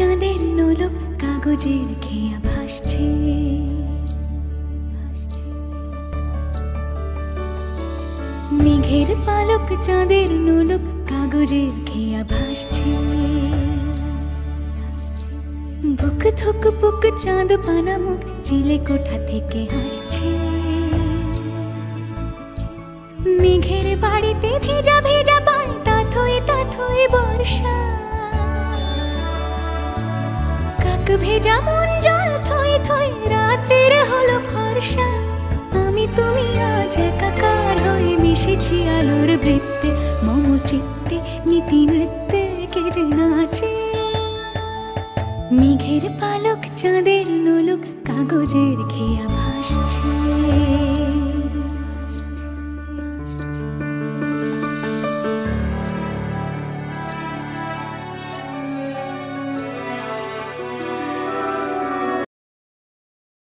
চাঁদের নোলক কাগজের খেয়া ভাসছে। মেঘের পালক চাঁদের নোলক কাগজের খেয়া ভাসছে। বুক থুক বুক চাঁদ পানা মুখ চিলে কোঠা থেকে হাসছে। মেঘের বাড়িতে ভেজা ভেজা পায় তাথই তাথই বর্ষা। কাক ভেজা মন জল থই থই রাতের হলো ফর্সা। আমি তুমি আজ একাকার হয়ে মিশেছি আলোর বৃত্তে। মম চিত্তে নীতি নৃত্যে কে যে নাচে। মেঘের পালক চাঁদের নোলক কাগজের খেয়া ভাসছে।